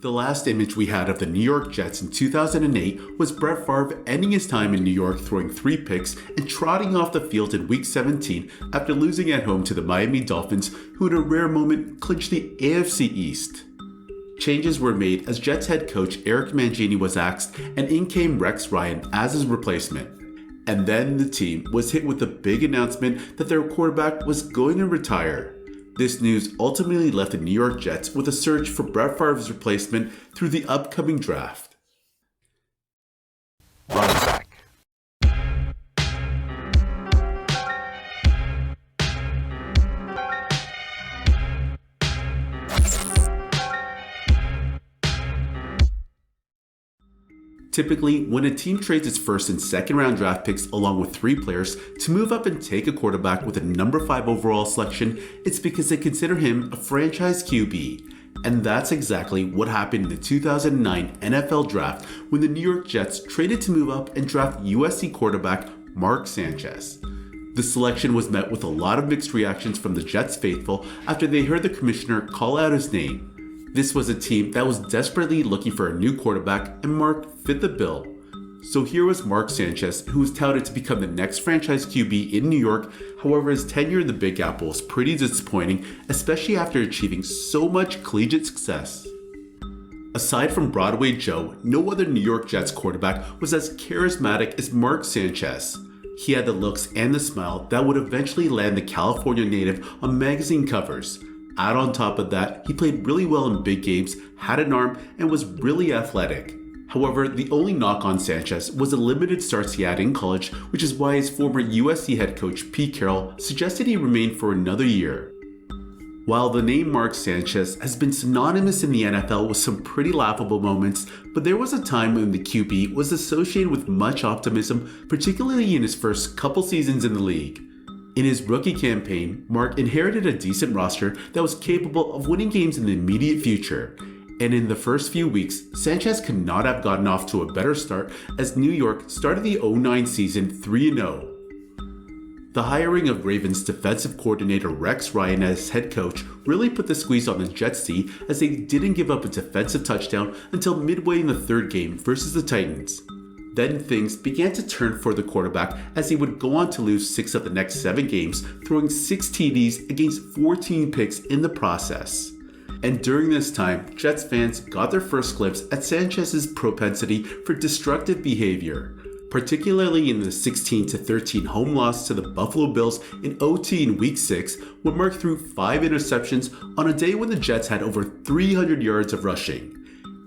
The last image we had of the New York Jets in 2008 was Brett Favre ending his time in New York throwing 3 picks and trotting off the field in Week 17 after losing at home to the Miami Dolphins, who in a rare moment clinched the AFC East. Changes were made as Jets head coach Eric Mangini was axed, and in came Rex Ryan as his replacement. And then the team was hit with the big announcement that their quarterback was going to retire. This news ultimately left the New York Jets with a search for Brett Favre's replacement through the upcoming draft. Running back. Typically, when a team trades its first and second round draft picks along with 3 players to move up and take a quarterback with a number 5 overall selection, it's because they consider him a franchise QB. And that's exactly what happened in the 2009 NFL Draft when the New York Jets traded to move up and draft USC quarterback Mark Sanchez. The selection was met with a lot of mixed reactions from the Jets faithful after they heard the commissioner call out his name. This was a team that was desperately looking for a new quarterback, and Mark fit the bill. So here was Mark Sanchez, who was touted to become the next franchise QB in New York. However, his tenure in the Big Apple was pretty disappointing, especially after achieving so much collegiate success. Aside from Broadway Joe, no other New York Jets quarterback was as charismatic as Mark Sanchez. He had the looks and the smile that would eventually land the California native on magazine covers. Add on top of that, he played really well in big games, had an arm, and was really athletic. However, the only knock on Sanchez was the limited starts he had in college, which is why his former USC head coach Pete Carroll suggested he remain for another year. While the name Mark Sanchez has been synonymous in the NFL with some pretty laughable moments, but there was a time when the QB was associated with much optimism, particularly in his first couple seasons in the league. In his rookie campaign, Mark inherited a decent roster that was capable of winning games in the immediate future. And in the first few weeks, Sanchez could not have gotten off to a better start as New York started the 2009 season 3-0. The hiring of Ravens defensive coordinator Rex Ryan as head coach really put the squeeze on the Jets D, as they didn't give up a defensive touchdown until midway in the third game versus the Titans. Then things began to turn for the quarterback as he would go on to lose 6 of the next 7 games, throwing 6 TDs against 14 picks in the process. And during this time, Jets fans got their first glimpse at Sanchez's propensity for destructive behavior, particularly in the 16-13 home loss to the Buffalo Bills in OT in Week 6, when Mark threw 5 interceptions on a day when the Jets had over 300 yards of rushing.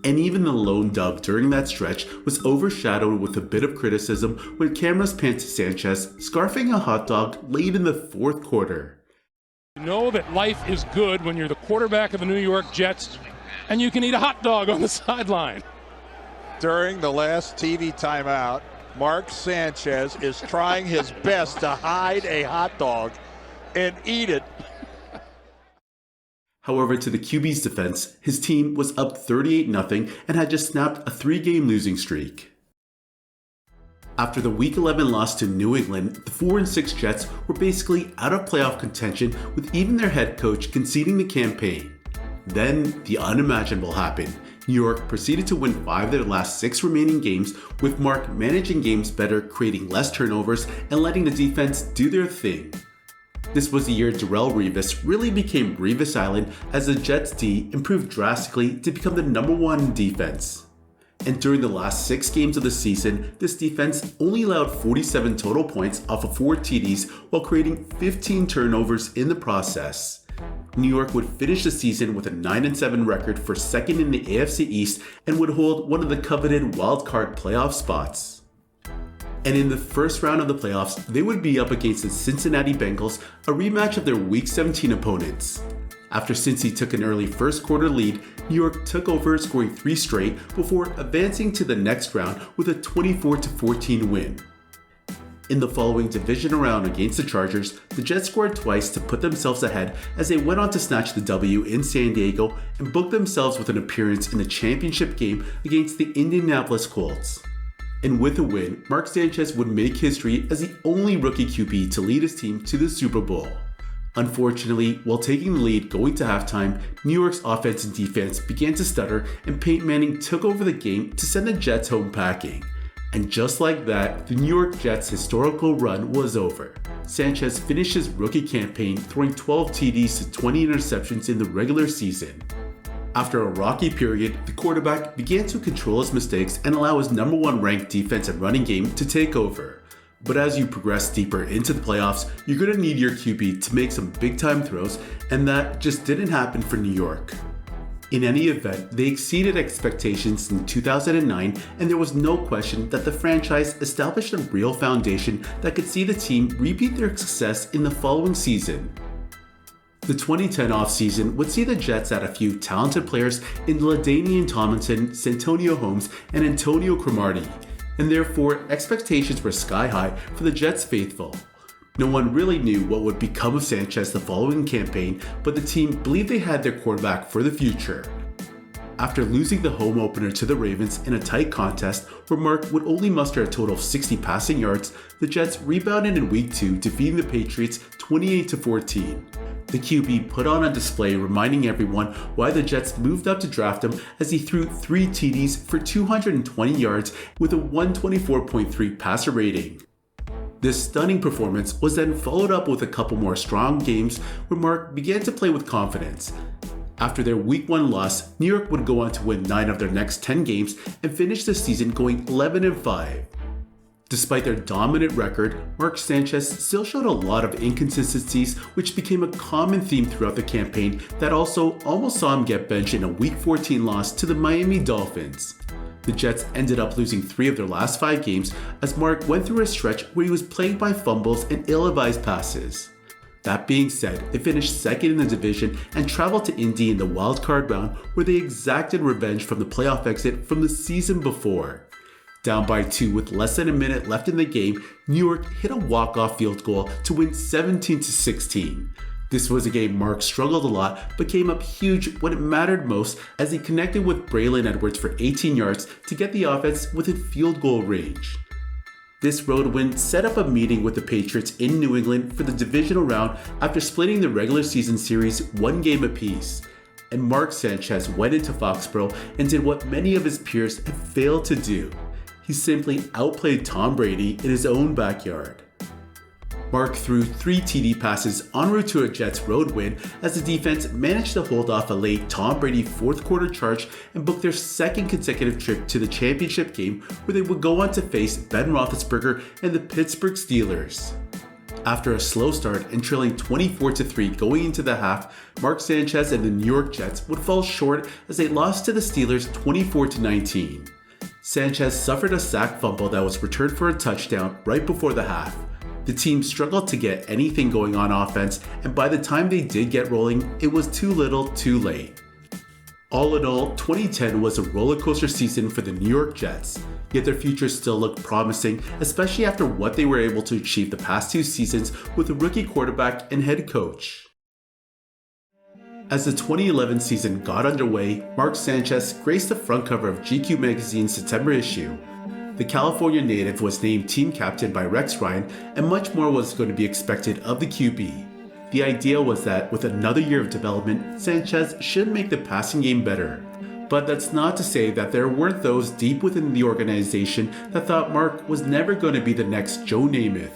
And even the lone dub during that stretch was overshadowed with a bit of criticism when cameras panned to Sanchez scarfing a hot dog late in the 4th quarter. You know that life is good when you're the quarterback of the New York Jets and you can eat a hot dog on the sideline. During the last TV timeout, Mark Sanchez is trying his best to hide a hot dog and eat it. However, to the QB's defense, his team was up 38-0 and had just snapped a 3-game losing streak. After the Week 11 loss to New England, the 4-6 Jets were basically out of playoff contention, with even their head coach conceding the campaign. Then, the unimaginable happened. New York proceeded to win 5 of their last 6 remaining games, with Mark managing games better, creating less turnovers, and letting the defense do their thing. This was the year Darrelle Revis really became Revis Island, as the Jets D improved drastically to become the #1 defense. And during the last 6 games of the season, this defense only allowed 47 total points off of 4 TDs while creating 15 turnovers in the process. New York would finish the season with a 9-7 record for second in the AFC East and would hold one of the coveted wildcard playoff spots. And in the first round of the playoffs, they would be up against the Cincinnati Bengals, a rematch of their Week 17 opponents. After Cincy took an early first quarter lead, New York took over, scoring 3 straight before advancing to the next round with a 24-14 win. In the following divisional round against the Chargers, the Jets scored twice to put themselves ahead as they went on to snatch the W in San Diego and booked themselves with an appearance in the championship game against the Indianapolis Colts. And with a win, Mark Sanchez would make history as the only rookie QB to lead his team to the Super Bowl. Unfortunately, while taking the lead going to halftime, New York's offense and defense began to stutter and Peyton Manning took over the game to send the Jets home packing. And just like that, the New York Jets' historical run was over. Sanchez finished his rookie campaign throwing 12 TDs to 20 interceptions in the regular season. After a rocky period, the quarterback began to control his mistakes and allow his number 1 ranked defense and running game to take over. But as you progress deeper into the playoffs, you're going to need your QB to make some big time throws, and that just didn't happen for New York. In any event, they exceeded expectations in 2009, and there was no question that the franchise established a real foundation that could see the team repeat their success in the following season. The 2010 offseason would see the Jets add a few talented players in LaDainian Tomlinson, Santonio Holmes, and Antonio Cromartie, and therefore expectations were sky high for the Jets faithful. No one really knew what would become of Sanchez the following campaign, but the team believed they had their quarterback for the future. After losing the home opener to the Ravens in a tight contest where Mark would only muster a total of 60 passing yards, the Jets rebounded in Week 2, defeating the Patriots 28-14. The QB put on a display reminding everyone why the Jets moved up to draft him as he threw 3 TDs for 220 yards with a 124.3 passer rating. This stunning performance was then followed up with a couple more strong games where Mark began to play with confidence. After their Week 1 loss, New York would go on to win 9 of their next 10 games and finish the season going 11-5. Despite their dominant record, Mark Sanchez still showed a lot of inconsistencies, which became a common theme throughout the campaign that also almost saw him get benched in a Week 14 loss to the Miami Dolphins. The Jets ended up losing 3 of their last 5 games as Mark went through a stretch where he was plagued by fumbles and ill-advised passes. That being said, they finished second in the division and traveled to Indy in the wildcard round where they exacted revenge from the playoff exit from the season before. Down by 2 with less than a minute left in the game, New York hit a walk-off field goal to win 17-16. This was a game Mark struggled a lot but came up huge when it mattered most as he connected with Braylon Edwards for 18 yards to get the offense within field goal range. This road win set up a meeting with the Patriots in New England for the divisional round after splitting the regular season series 1 game apiece. And Mark Sanchez went into Foxborough and did what many of his peers had failed to do. He simply outplayed Tom Brady in his own backyard. Mark threw 3 TD passes en route to a Jets road win as the defense managed to hold off a late Tom Brady fourth quarter charge and book their second consecutive trip to the championship game where they would go on to face Ben Roethlisberger and the Pittsburgh Steelers. After a slow start and trailing 24-3 going into the half, Mark Sanchez and the New York Jets would fall short as they lost to the Steelers 24-19. Sanchez suffered a sack fumble that was returned for a touchdown right before the half. The team struggled to get anything going on offense, and by the time they did get rolling, it was too little too late. All in all, 2010 was a roller coaster season for the New York Jets, yet their future still looked promising, especially after what they were able to achieve the past 2 seasons with a rookie quarterback and head coach. As the 2011 season got underway, Mark Sanchez graced the front cover of GQ magazine's September issue. The California native was named team captain by Rex Ryan, and much more was going to be expected of the QB. The idea was that with another year of development, Sanchez should make the passing game better. But that's not to say that there weren't those deep within the organization that thought Mark was never going to be the next Joe Namath.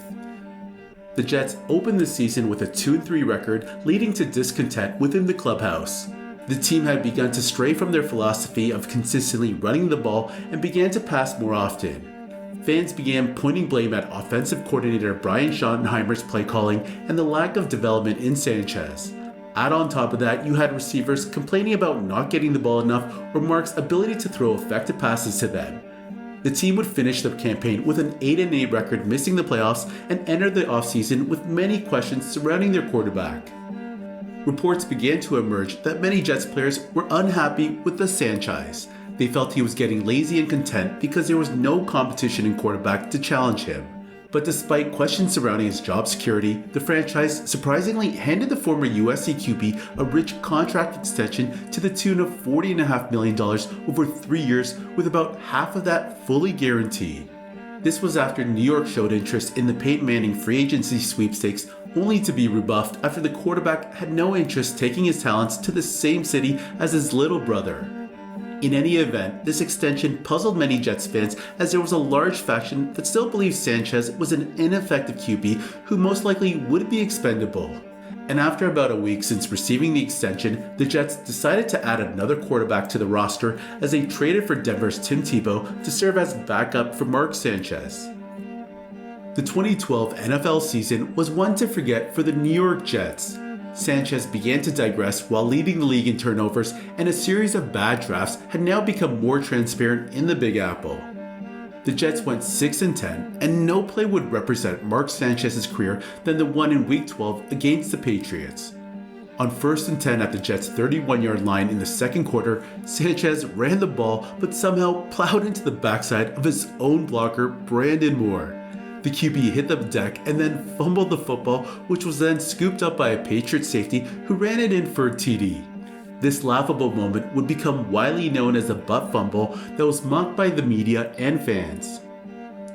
The Jets opened the season with a 2-3 record, leading to discontent within the clubhouse. The team had begun to stray from their philosophy of consistently running the ball and began to pass more often. Fans began pointing blame at offensive coordinator Brian Schottenheimer's play calling and the lack of development in Sanchez. Add on top of that, you had receivers complaining about not getting the ball enough or Mark's ability to throw effective passes to them. The team would finish the campaign with an 8-8 record, missing the playoffs, and entered the offseason with many questions surrounding their quarterback. Reports began to emerge that many Jets players were unhappy with the Sanchez. They felt he was getting lazy and content because there was no competition in quarterback to challenge him. But despite questions surrounding his job security, the franchise surprisingly handed the former USC QB a rich contract extension to the tune of $40.5 million over 3 years, with about half of that fully guaranteed. This was after New York showed interest in the Peyton Manning free agency sweepstakes, only to be rebuffed after the quarterback had no interest taking his talents to the same city as his little brother. In any event, this extension puzzled many Jets fans as there was a large faction that still believed Sanchez was an ineffective QB who most likely would be expendable. And after about a week since receiving the extension, the Jets decided to add another quarterback to the roster as they traded for Denver's Tim Tebow to serve as backup for Mark Sanchez. The 2012 NFL season was one to forget for the New York Jets. Sanchez began to digress while leading the league in turnovers, and a series of bad drafts had now become more transparent in the Big Apple. The Jets went 6-10, and no play would represent Mark Sanchez's career than the one in Week 12 against the Patriots. On 1st and 10 at the Jets' 31-yard line in the second quarter, Sanchez ran the ball but somehow plowed into the backside of his own blocker, Brandon Moore. The QB hit the deck and then fumbled the football, which was then scooped up by a Patriots safety who ran it in for a TD. This laughable moment would become widely known as the butt fumble that was mocked by the media and fans.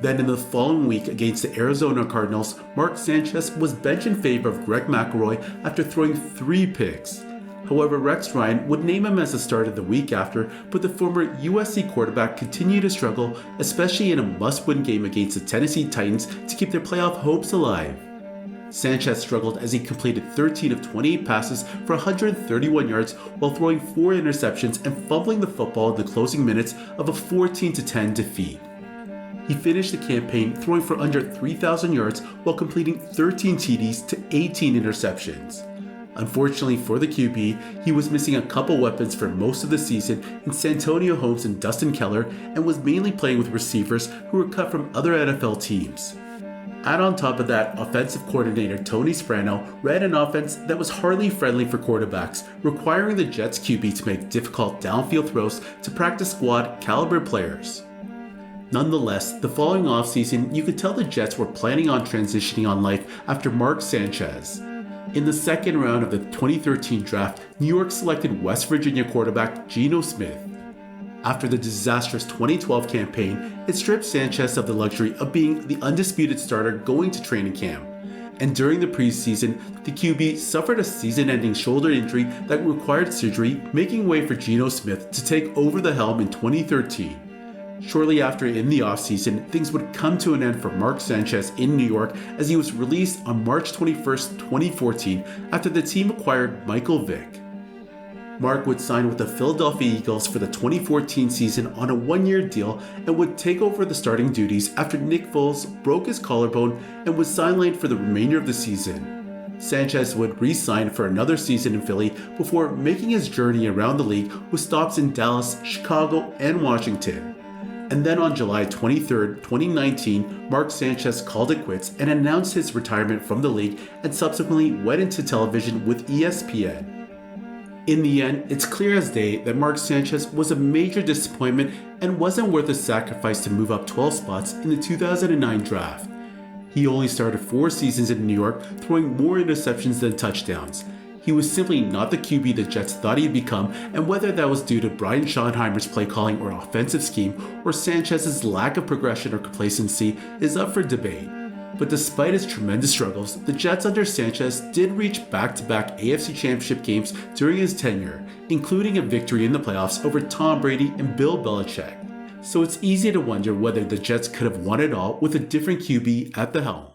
Then in the following week against the Arizona Cardinals, Mark Sanchez was benched in favor of Greg McElroy after throwing 3 picks. However, Rex Ryan would name him as the starter the week after, but the former USC quarterback continued to struggle, especially in a must-win game against the Tennessee Titans to keep their playoff hopes alive. Sanchez struggled as he completed 13 of 28 passes for 131 yards while throwing 4 interceptions and fumbling the football in the closing minutes of a 14-10 defeat. He finished the campaign throwing for under 3,000 yards while completing 13 TDs to 18 interceptions. Unfortunately for the QB, he was missing a couple weapons for most of the season in Santonio Holmes and Dustin Keller, and was mainly playing with receivers who were cut from other NFL teams. Add on top of that, offensive coordinator Tony Sparano ran an offense that was hardly friendly for quarterbacks, requiring the Jets QB to make difficult downfield throws to practice squad caliber players. Nonetheless, the following offseason, you could tell the Jets were planning on transitioning on life after Mark Sanchez. In the second round of the 2013 draft, New York selected West Virginia quarterback Geno Smith. After the disastrous 2012 campaign, it stripped Sanchez of the luxury of being the undisputed starter going to training camp. And during the preseason, the QB suffered a season-ending shoulder injury that required surgery, making way for Geno Smith to take over the helm in 2013. Shortly after, in the offseason, things would come to an end for Mark Sanchez in New York as he was released on March 21, 2014 after the team acquired Michael Vick. Mark would sign with the Philadelphia Eagles for the 2014 season on a 1-year deal and would take over the starting duties after Nick Foles broke his collarbone and was sidelined for the remainder of the season. Sanchez would re-sign for another season in Philly before making his journey around the league with stops in Dallas, Chicago, and Washington. And then on July 23, 2019, Mark Sanchez called it quits and announced his retirement from the league and subsequently went into television with ESPN. In the end, it's clear as day that Mark Sanchez was a major disappointment and wasn't worth the sacrifice to move up 12 spots in the 2009 draft. He only started 4 seasons in New York, throwing more interceptions than touchdowns. He was simply not the QB the Jets thought he'd become, and whether that was due to Brian Schottenheimer's play calling or offensive scheme, or Sanchez's lack of progression or complacency, is up for debate. But despite his tremendous struggles, the Jets under Sanchez did reach back-to-back AFC Championship games during his tenure, including a victory in the playoffs over Tom Brady and Bill Belichick. So it's easy to wonder whether the Jets could have won it all with a different QB at the helm.